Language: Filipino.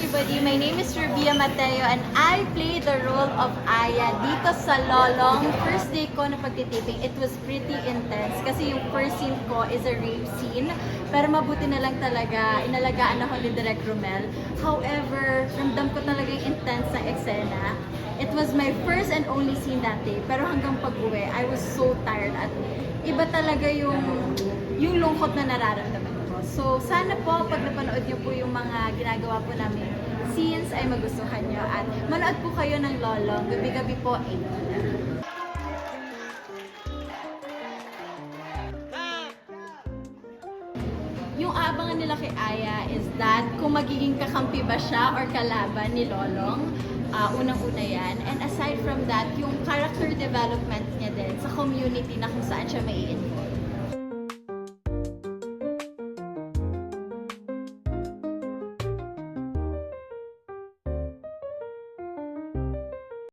everybody! My name is Rubia Mateo and I play the role of Aya dito sa Lolong. First day ko na pagtitiping, it was pretty intense kasi yung first scene ko is a rape scene. Pero mabuti na lang talaga, inalagaan ako ni Direk Romel. However, ramdam ko talaga yung intense ng eksena. It was my first and only scene that day. Pero hanggang pag-uwi, I was so tired at iba talaga yung lungkot na nararamdaman ko. So, sana po, pag napanood niyo po yung mga ginagawa po namin scenes, ay magustuhan niyo. At manood po kayo ng Lolong, gabi-gabi po, 8 p.m. Yung aabangan nila kay Aya is that kung magiging kakampi ba siya or kalaban ni Lolong, unang-una yan. And aside from that, yung character development niya din sa community na kung saan siya may involve.